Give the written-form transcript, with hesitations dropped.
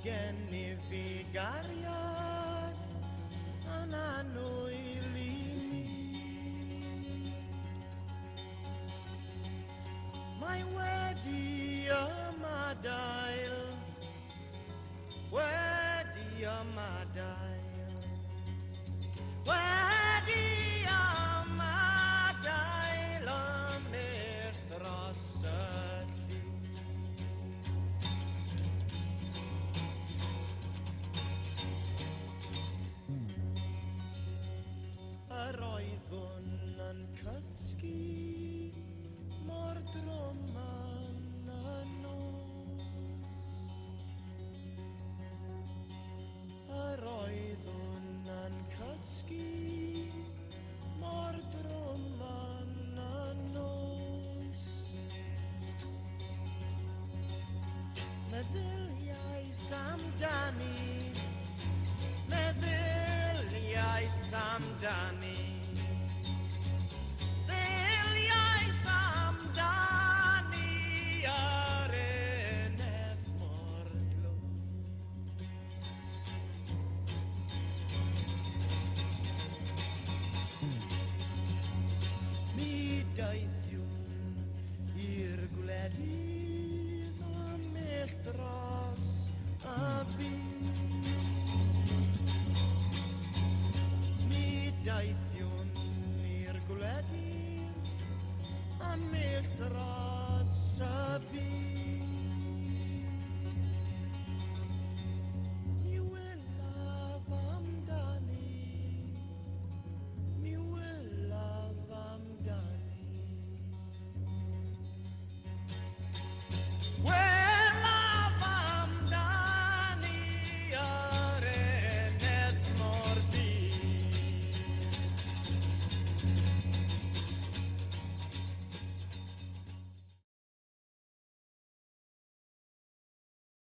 gen I fi gariad yn anwyl I mi. Mae wedi ymadael, wedi ymadael, wedi ymadael ymell dros y llyn. Yr oeddwn yn cysgu mor drwm yn y nos. Yr oeddwn yn cysgu mor drwm yn y nos. Meddyliais amdani, meddyliais amdani, meddyliais amdani ar eneb mor glws. Mi daethiwn i'r gwledydd ymell dros y byd. Mi daethiwn i'r gwledydd ymell dros y byd.